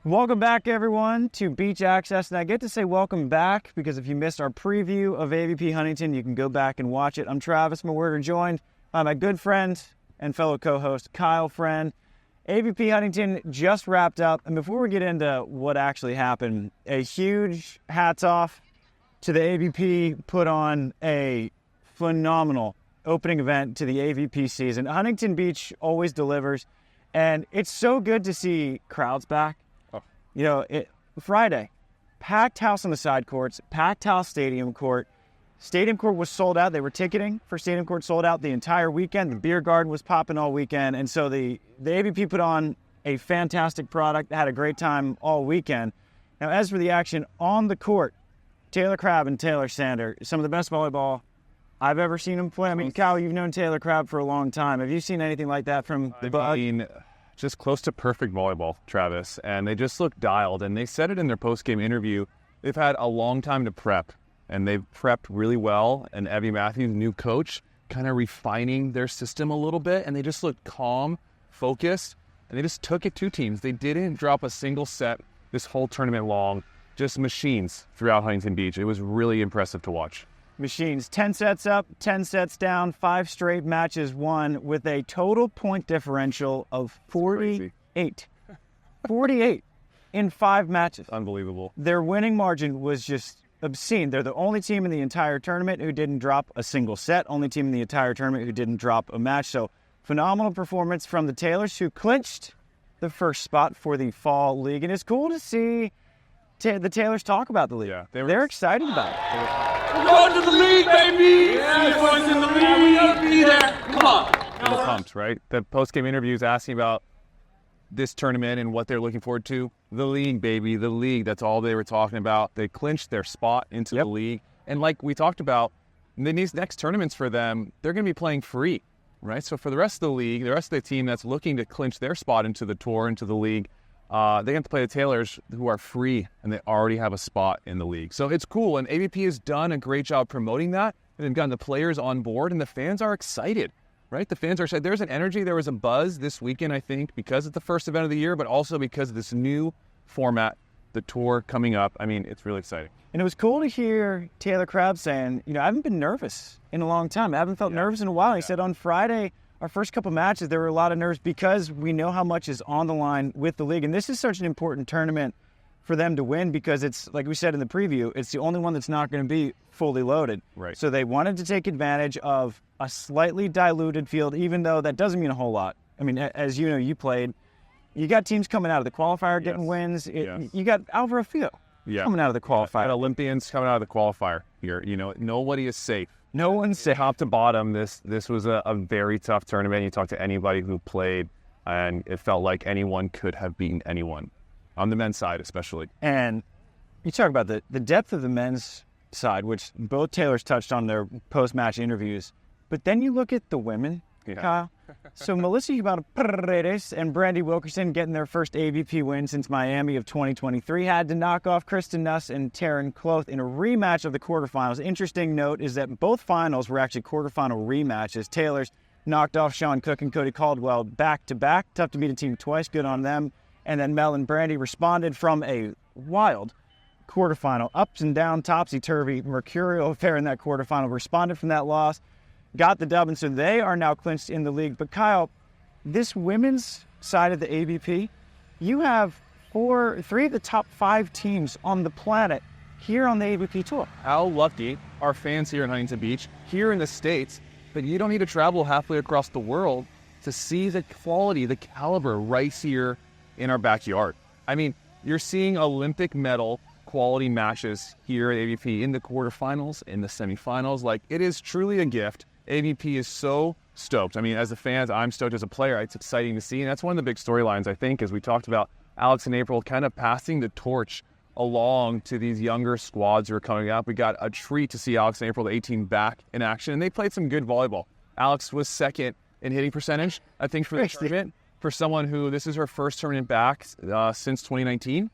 Welcome back, everyone, to Beach Access. And I get to say welcome back because if you missed our preview of AVP Huntington, you can go back and watch it. I'm Travis Mewhirter, joined by my good friend and fellow co-host, Kyle Friend. AVP Huntington just wrapped up. And before we get into what actually happened, a huge hats off to the AVP, put on a phenomenal opening event to the AVP season. Huntington Beach always delivers, and it's so good to see crowds back. You know, Friday, packed house on the side courts, packed house stadium court. Stadium court was sold out. They were ticketing for stadium court, sold out the entire weekend. The beer garden was popping all weekend. And so the AVP put on a fantastic product, had a great time all weekend. Now, as for the action on the court, Crabb and Taylor Sander, some of the best volleyball I've ever seen them play. I mean, Kyle, you've known Taylor Crabb for a long time. Have you seen anything like that from the Bug? I mean, just close to perfect volleyball, Travis. And they just look dialed. And they said it in their post-game interview. They've had a long time to prep, and they've prepped really well. And Evie Matthews, new coach, kind of refining their system a little bit. And they just looked calm, focused, and they just took it to teams. They didn't drop a single set this whole tournament long. Just machines throughout Huntington Beach. It was really impressive to watch. Machines. 10 sets up, 10 sets down, 5 straight matches won with a total point differential of 48. 48 in 5 matches. Unbelievable. Their winning margin was just obscene. They're the only team in the entire tournament who didn't drop a single set, only team in the entire tournament who didn't drop a match. So phenomenal performance from the Taylors, who clinched the first spot for the Fall League. And it's cool to see the Taylors talk about the league. Yeah, they're excited about it. We're going to the league, baby! Yeah, boys in the league. We gotta be there. Come on. They're pumped, right? The post-game interviews asking about this tournament and what they're looking forward to. The league, baby, the league. That's all they were talking about. They clinched their spot into the league. And like we talked about, in these next tournaments for them, they're going to be playing free, right? So for the rest of the league, the rest of the team that's looking to clinch their spot into the tour, into the league, they have to play the Taylors, who are free, and they already have a spot in the league. So it's cool, and AVP has done a great job promoting that, and they've gotten the players on board, and the fans are excited, right? The fans are excited. There's an energy, there was a buzz this weekend, I think, because it's the first event of the year, but also because of this new format, the tour coming up. I mean, it's really exciting. And it was cool to hear Taylor Crabb saying, I haven't been nervous in a long time. I haven't felt nervous in a while. He said on Friday, our first couple matches, there were a lot of nerves because we know how much is on the line with the league. And this is such an important tournament for them to win because it's, like we said in the preview, it's the only one that's not going to be fully loaded. Right. So they wanted to take advantage of a slightly diluted field, even though that doesn't mean a whole lot. I mean, as you know, you played. You got teams coming out of the qualifier getting wins. You got Alvaro Fio coming out of the qualifier. And Olympians coming out of the qualifier here. Nobody is safe. No one's safe. Top to bottom, this was a very tough tournament. You talk to anybody who played, and it felt like anyone could have beaten anyone, on the men's side especially. And you talk about the depth of the men's side, which both Taylors touched on their post-match interviews. But then you look at the women, Kyle. So Melissa Humana-Paredes and Brandie Wilkerson getting their first AVP win since Miami of 2023 had to knock off Kristen, Nuss, and Taryn Kloth in a rematch of the quarterfinals. Interesting note is that both finals were actually quarterfinal rematches. Taylors knocked off Sean Cook and Cody Caldwell back-to-back. Tough to beat a team twice. Good on them. And then Mel and Brandie responded from a wild quarterfinal, ups and down, topsy-turvy, mercurial affair in that quarterfinal. Responded from that loss. Got the dub, and so they are now clinched in the league. But Kyle, this women's side of the AVP, you have 3 of the top 5 teams on the planet here on the AVP Tour. How lucky are fans here in Huntington Beach, here in the States, but you don't need to travel halfway across the world to see the quality, the caliber right here in our backyard. I mean, you're seeing Olympic medal quality matches here at AVP in the quarterfinals, in the semifinals. Like, it is truly a gift. AVP is so stoked. I mean, as a fan, I'm stoked as a player. It's exciting to see, and that's one of the big storylines, I think, as we talked about Alix and April kind of passing the torch along to these younger squads who are coming up. We got a treat to see Alix and April, the 18, back in action, and they played some good volleyball. Alix was second in hitting percentage, I think, for the tournament. For someone who, this is her first tournament back since 2019.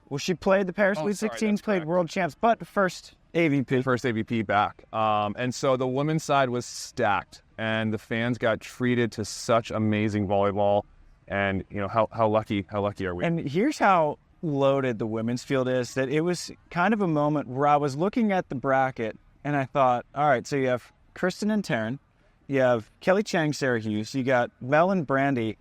Well, she played the Paris Sweet 16s, played world champs, but first AVP. First AVP back. And so the women's side was stacked, and the fans got treated to such amazing volleyball. And, how lucky are we? And here's how loaded the women's field is that it was kind of a moment where I was looking at the bracket and I thought, all right, so you have Kristen and Taryn, you have Kelly, Cheng, Sara Hughes, you got Mel and Brandie.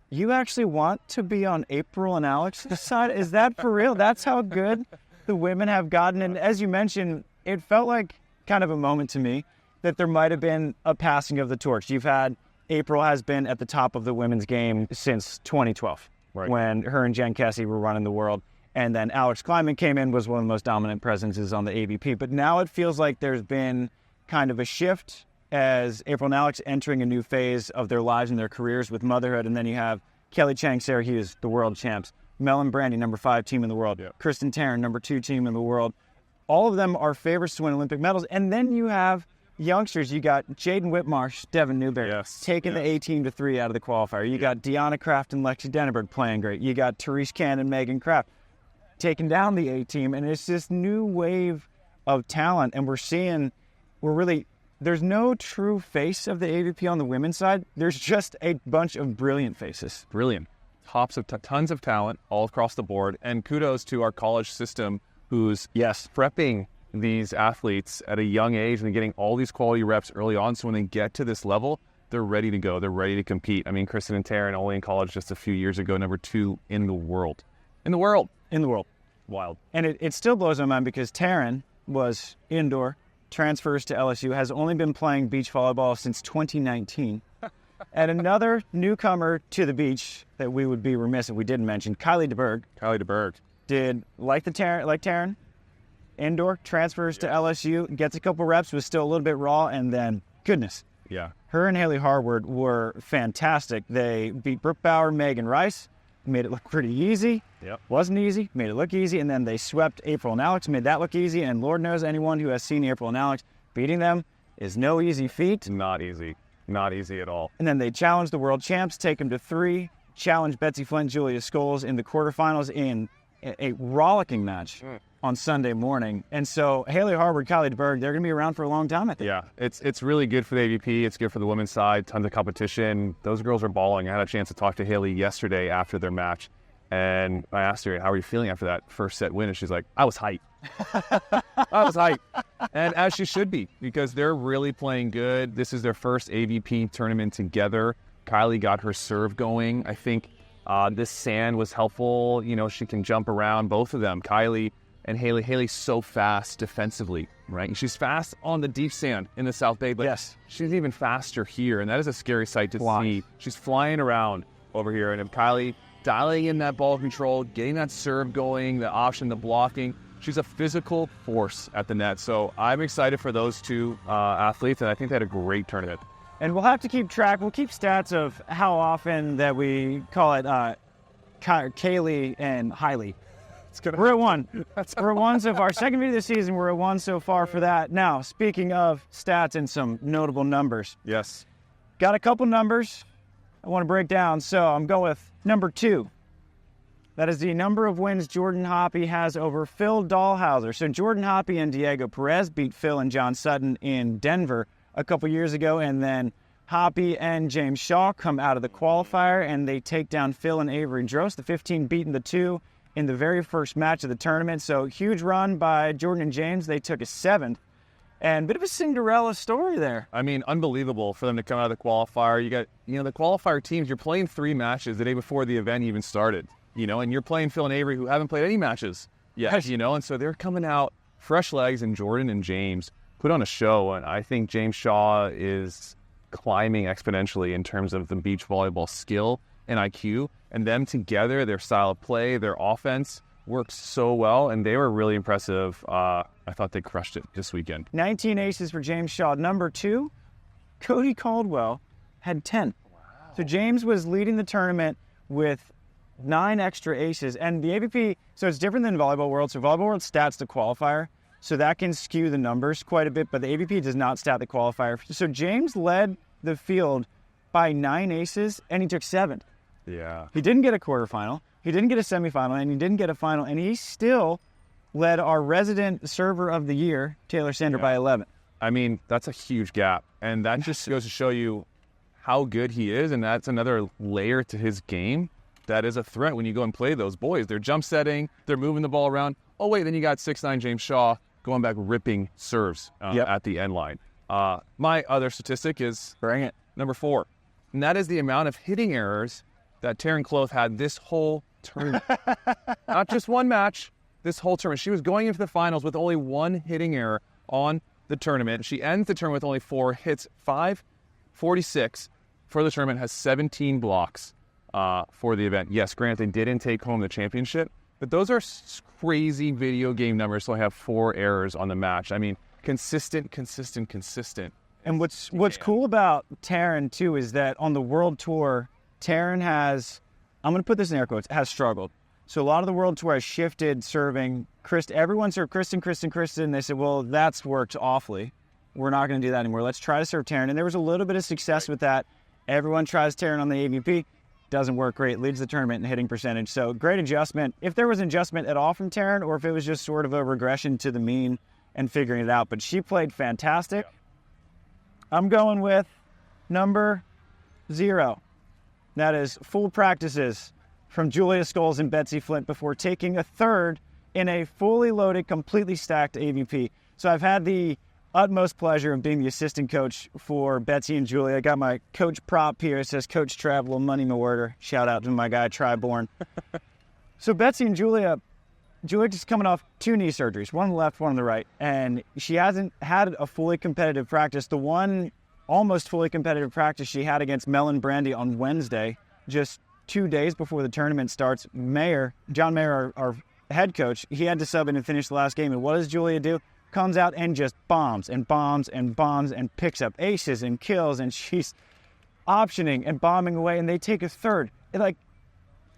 You actually want to be on April and Alix's side? Is that for real? That's how good the women have gotten. And as you mentioned, it felt like kind of a moment to me that there might have been a passing of the torch. April has been at the top of the women's game since 2012, right, when her and Jen Kessie were running the world. And then Alix Klineman came in, was one of the most dominant presences on the AVP. But now it feels like there's been kind of a shift as April and Alix entering a new phase of their lives and their careers with motherhood. And then you have Kelly, Cheng, Sara Hughes, the world champs. Mel and Brandie, number 5 team in the world. Yep. Kristen, Taryn, number 2 team in the world. All of them are favorites to win Olympic medals. And then you have youngsters. You got Jaden Whitmarsh, Devin Newberry, taking the A team to 3 out of the qualifier. You got Deanna Kraft and Lexi DeBerg playing great. You got Therese Cannon and Megan Kraft taking down the A team. And it's this new wave of talent. And there's no true face of the AVP on the women's side. There's just a bunch of brilliant faces. Brilliant. Tons of talent all across the board. And kudos to our college system who's prepping these athletes at a young age and getting all these quality reps early on. So when they get to this level, they're ready to go. They're ready to compete. I mean, Kristen and Taryn only in college just a few years ago, number 2 in the world. In the world. Wild. And it still blows my mind because Taryn was indoor, transfers to LSU, has only been playing beach volleyball since 2019. And another newcomer to the beach that we would be remiss if we didn't mention, Kylie DeBerg. Did like Taryn, indoor, transfers to LSU, gets a couple reps, was still a little bit raw, and then, goodness. Yeah. Her and Hailey Harward were fantastic. They beat Brooke Bauer, Megan Rice, made it look pretty easy. Yep. Wasn't easy, made it look easy, and then they swept April and Alix, made that look easy, and Lord knows anyone who has seen April and Alix, beating them is no easy feat. Not easy at all. And then they challenged the world champs, take them to 3, challenged Betsi Flint, Julia Scoles in the quarterfinals in a rollicking match on Sunday morning. And so Hailey Harward, Kylie DeBerg, they're going to be around for a long time, I think. Yeah, it's really good for the AVP. It's good for the women's side. Tons of competition. Those girls are balling. I had a chance to talk to Hailey yesterday after their match, and I asked her, how are you feeling after that first set win? And she's like, I was hyped. I was hyped. And as she should be, because they're really playing good. This is their first AVP tournament together. Kylie got her serve going. I think this sand was helpful. You know, she can jump around, both of them. Kylie and Hailey. Hailey's so fast defensively, right? She's fast on the deep sand in the South Bay, but she's even faster here, and that is a scary sight to see. She's flying around over here, and if Kylie dialing in that ball control, getting that serve going, the option, the blocking, she's a physical force at the net. So I'm excited for those two athletes, and I think they had a great tournament. And we'll have to keep track. We'll keep stats of how often that we call it Kylie and Hailey. We're at 1. We're at 1 so far. Second video of the season, we're at 1 so far for that. Now, speaking of stats and some notable numbers. Yes. Got a couple numbers I want to break down. So I'm going with number 2. That is the number of wins Jordan Hoppe has over Phil Dahlhauser. So Jordan Hoppe and Diego Perez beat Phil and John Sutton in Denver a couple years ago, and then Hoppe and James Shaw come out of the qualifier, and they take down Phil and Avery Drost, the 15 beating the 2 in the very first match of the tournament. So huge run by Jordan and James. They took a 7th, and a bit of a Cinderella story there. I mean, unbelievable for them to come out of the qualifier. You got, the qualifier teams, you're playing 3 matches the day before the event even started, and you're playing Phil and Avery who haven't played any matches yet, and so they're coming out fresh legs, and Jordan and James put on a show, and I think James Shaw is climbing exponentially in terms of the beach volleyball skill and IQ, and them together, their style of play, their offense worked so well, and they were really impressive. I thought they crushed it this weekend. 19 aces for James Shaw. Number 2, Cody Caldwell had 10. Wow. So James was leading the tournament with 9 extra aces, and the AVP, so it's different than Volleyball World. So Volleyball World stats the qualifier, so that can skew the numbers quite a bit, but the AVP does not stat the qualifier. So James led the field by 9 aces, and he took 7th. Yeah. He didn't get a quarterfinal, he didn't get a semifinal, and he didn't get a final, and he still led our resident server of the year, Taylor Sander, by 11. I mean, that's a huge gap, and that just goes to show you how good he is, and that's another layer to his game that is a threat when you go and play those boys. They're jump setting, they're moving the ball around. Oh, wait, then you got 6'9" James Shaw going back ripping serves at the end line. My other statistic is Bring it. number 4, and that is the amount of hitting errors that Taryn Kloth had this whole tournament. Not just one match, this whole tournament. She was going into the finals with only 1 hitting error on the tournament. She ends the tournament with only 4 hits, 546 for the tournament, has 17 blocks for the event. Yes, granted, they didn't take home the championship, but those are crazy video game numbers, so I have 4 errors on the match. I mean, consistent. And what's cool about Taryn, too, is that on the World Tour, Taryn has, I'm going to put this in air quotes, has struggled. So a lot of the World Tour has shifted serving. Everyone served Kristen. They said, well, that's worked awfully. We're not going to do that anymore. Let's try to serve Taryn. And there was a little bit of success with that. Everyone tries Taryn on the AVP. Doesn't work great. Leads the tournament in hitting percentage. So great adjustment. If there was an adjustment at all from Taryn, or if it was just sort of a regression to the mean and figuring it out. But she played fantastic. I'm going with number 0. That is full practices from Julia Scoles and Betsi Flint before taking a 3rd in a fully loaded, completely stacked AVP. So I've had the utmost pleasure of being the assistant coach for Betsi and Julia. I got my coach prop here. It says Coach Travel Money Mewhirter. Shout out to my guy, Triborn. So Betsi and Julia just coming off 2 knee surgeries, one on the left, one on the right. And she hasn't had a fully competitive practice. The one almost fully competitive practice she had against Mel and Brandie on Wednesday, just 2 days before the tournament starts. John Mayer, our head coach, he had to sub in and finish the last game. And what does Julia do? Comes out and just bombs and picks up aces and kills, and she's optioning and bombing away, and they take a 3rd.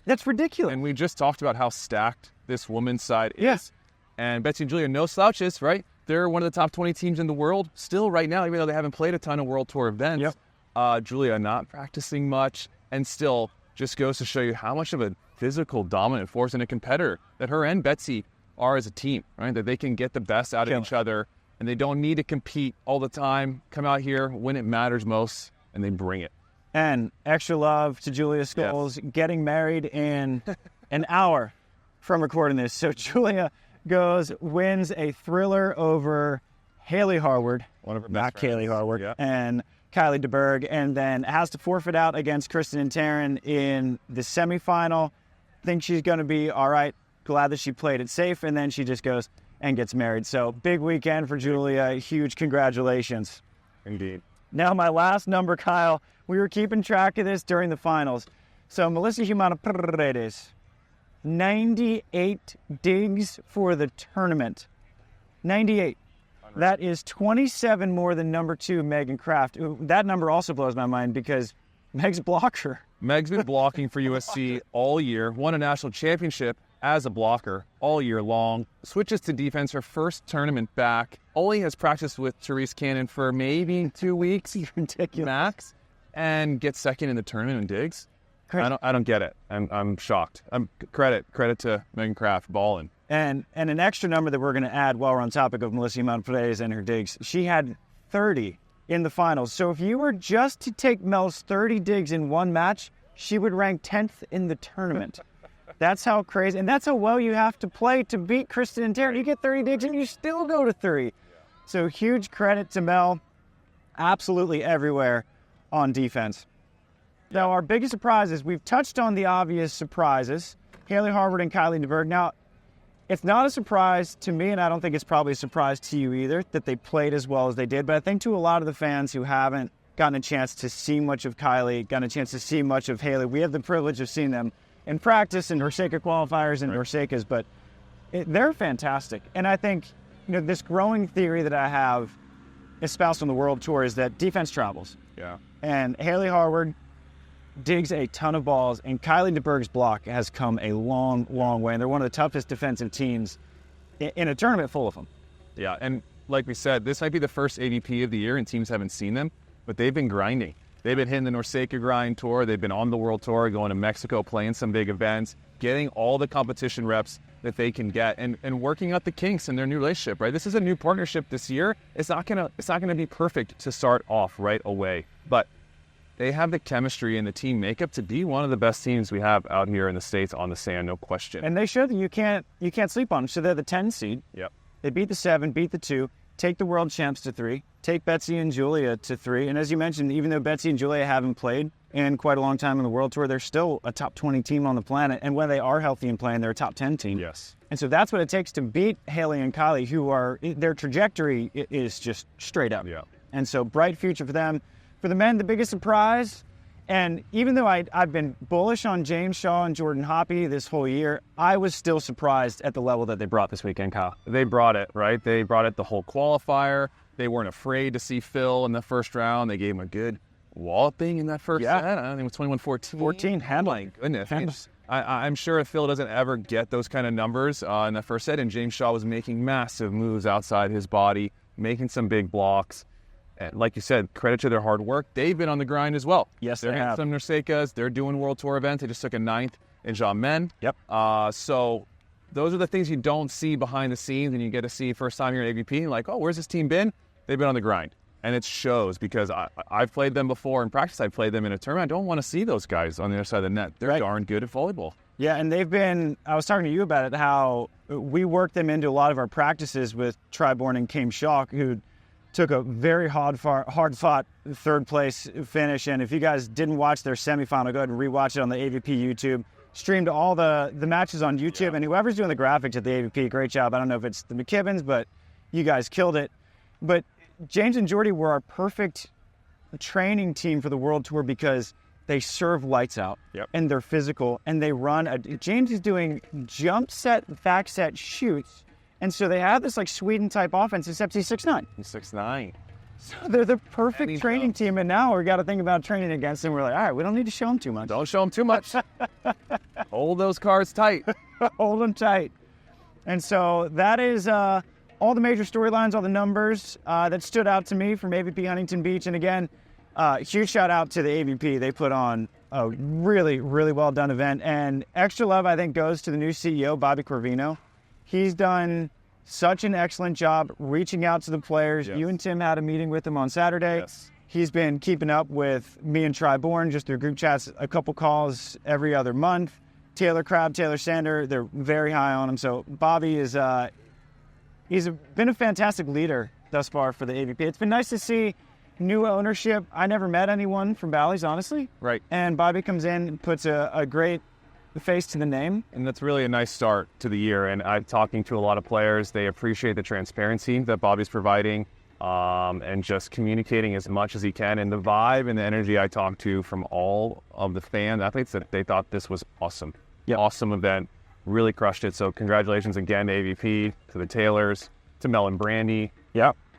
That's ridiculous. And we just talked about how stacked this women's side is. Yes. And Betsi and Julia, no slouches, right? They're one of the top 20 teams in the world still right now, even though they haven't played a ton of World Tour events. Yep. Julia not practicing much, and still just goes to show you how much of a physical dominant force and a competitor that her and Betsi are as a team, right? That they can get the best out of each other, and they don't need to compete all the time. Come out here when it matters most, and they bring it. And extra love to Julia Scoles, getting married in an hour from recording this. So Julia wins a thriller over Hailey Harward, One of her not best friends. Hailey Harward, Yeah. and Kylie DeBerg, and then has to forfeit out against Kristen and Taryn in the semifinal. Think she's going to be all right. Glad that she played it safe, and then she just goes and gets married. So big weekend for Julia. Huge congratulations. Indeed. Now my last number, Kyle. We were keeping track of this during the finals. So Melissa Humana-Paredes, 98 digs for the tournament. 98. That is 27 more than number 2, Megan Kraft. That number also blows my mind because Meg's blocker. Meg's been blocking for USC all year, won a national championship as a blocker all year long, switches to defense her first tournament back, only has practiced with Therese Cannon for maybe 2 weeks, Ridiculous. max, and gets second in the tournament in digs. I don't get it. I'm shocked. Credit to Megan Kraft, balling. And an extra number that we're going to add while we're on topic of Melissa Humana-Paredes and her digs. She had 30 in the finals. So if you were just to take Mel's 30 digs in one match, she would rank 10th in the tournament. That's how crazy, and that's how well you have to play to beat Kristen and Taryn. You get 30 digs and you still go to 3. So huge credit to Mel, absolutely everywhere on defense. Now, our biggest surprises, we've touched on the obvious surprises, Hailey Harward and Kylie DeBerg. Now, it's not a surprise to me, and I don't think it's probably a surprise to you either, that they played as well as they did. But I think to a lot of the fans who haven't gotten a chance to see much of Kylie, gotten a chance to see much of Hailey, we have the privilege of seeing them in practice and Norseca qualifiers and Norsecas, but they're fantastic. And I think, this growing theory that I have espoused on the World Tour is that defense travels. Yeah. And Hailey Harward digs a ton of balls, and Kylie DeBerg's block has come a long, long way. And they're one of the toughest defensive teams in a tournament full of them. Yeah, and like we said, this might be the first AVP of the year, and teams haven't seen them, but they've been grinding. They've been hitting the Norseca grind tour. They've been on the World Tour, going to Mexico, playing some big events, getting all the competition reps that they can get, and working out the kinks in their new relationship. Right, this is a new partnership this year. It's not gonna be perfect to start off right away, but they have the chemistry and the team makeup to be one of the best teams we have out here in the States on the sand, no question. And they should. You can't sleep on them. So they're the 10 seed. Yep. They beat the 7, beat the 2, take the world champs to 3, take Betsi and Julia to 3. And as you mentioned, even though Betsi and Julia haven't played in quite a long time on the World Tour, they're still a top 20 team on the planet. And when they are healthy and playing, they're a top 10 team. Yes. And so that's what it takes to beat Hailey and Kylie, who are, their trajectory is just straight up. Yeah. And so bright future for them. For the men, the biggest surprise, and even though I've been bullish on James Shaw and Jordan Hoppe this whole year, I was still surprised at the level that they brought this weekend, Kyle. They brought it, right? They brought it the whole qualifier. They weren't afraid to see Phil in the first round. They gave him a good walloping in that first set. I think it was 21-14. 14, handling. Goodness. I'm sure if Phil doesn't ever get those kind of numbers in the first set, and James Shaw was making massive moves outside his body, making some big blocks. And like you said, credit to their hard work. They've been on the grind as well. Yes, they're they have. Some Nursecas. They're doing World Tour events. They just took a 9th in Jamen. Yep. So those are the things you don't see behind the scenes, and you get to see first time here at AVP. Like, oh, where's this team been? They've been on the grind. And it shows because I've played them before in practice. I've played them in a tournament. I don't want to see those guys on the other side of the net. They're darn good at volleyball. Yeah, and they've been, I was talking to you about it, how we worked them into a lot of our practices with Triborn and Kim Schock, who took a very hard-fought third-place finish. And if you guys didn't watch their semifinal, go ahead and rewatch it on the AVP YouTube. Streamed all the matches on YouTube. Yeah. And whoever's doing the graphics at the AVP, great job. I don't know if it's the McKibbins, but you guys killed it. But James and Jordy were our perfect training team for the World Tour because they serve lights out. Yep. And they're physical. And they run. James is doing jump set, back set shoots. And so they have this like Sweden-type offense, except he's 6'9". He's 6'9". So they're the perfect training team, and now we got to think about training against them. We're like, all right, we don't need to show them too much. Don't show them too much. Hold those cards tight. Hold them tight. And so that is all the major storylines, all the numbers that stood out to me from AVP Huntington Beach. And again, huge shout out to the AVP. They put on a really, really well done event. And extra love, I think, goes to the new CEO, Bobby Corvino. He's done such an excellent job reaching out to the players. Yes. You and Tim had a meeting with him on Saturday. Yes. He's been keeping up with me and Triborn, just through group chats, a couple calls every other month. Crabb, Taylor Sander, they're very high on him. So Bobby is been a fantastic leader thus far for the AVP. It's been nice to see new ownership. I never met anyone from Bally's, honestly. Right. And Bobby comes in and puts a great face to the name. And that's really a nice start to the year. And I'm talking to a lot of players. They appreciate the transparency that Bobby's providing and just communicating as much as he can. And the vibe and the energy I talked to from all of the fan athletes, that they thought this was awesome. Yep. Awesome event. Really crushed it. So congratulations again to AVP, to the Taylors, to Mel and Brandie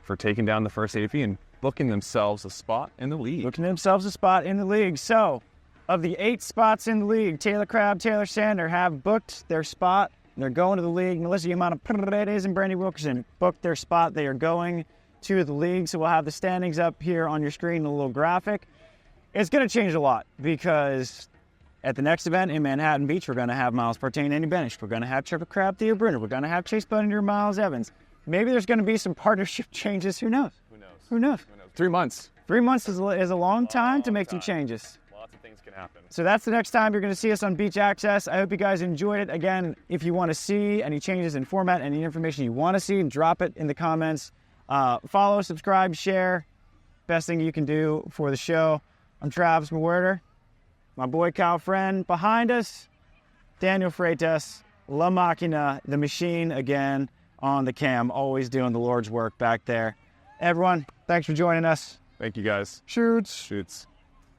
for taking down the first AVP and booking themselves a spot in the league. So, of the 8 spots in the league, Crabb, Taylor Sander have booked their spot. They're going to the league. Melissa Humana-Paredes and Brandie Wilkerson booked their spot. They are going to the league. So we'll have the standings up here on your screen, a little graphic. It's going to change a lot because at the next event in Manhattan Beach, we're going to have Miles Partain, Andy Benish. We're going to have Trevor Crabb, Theo Brunner. We're going to have Chase Buninger, Miles Evans. Maybe there's going to be some partnership changes. Who knows? 3 months. 3 months is a long time to make some changes. Lots of things can happen. So that's the next time you're going to see us on Beach Access. I hope you guys enjoyed it. Again, if you want to see any changes in format, any information you want to see, drop it in the comments. Follow, subscribe, share. Best thing you can do for the show. I'm Travis Mewhirter. My boy Kyle Friend behind us. Daniel Freitas, La Machina, the machine again on the cam. Always doing the Lord's work back there. Everyone, thanks for joining us. Thank you, guys. Shoots.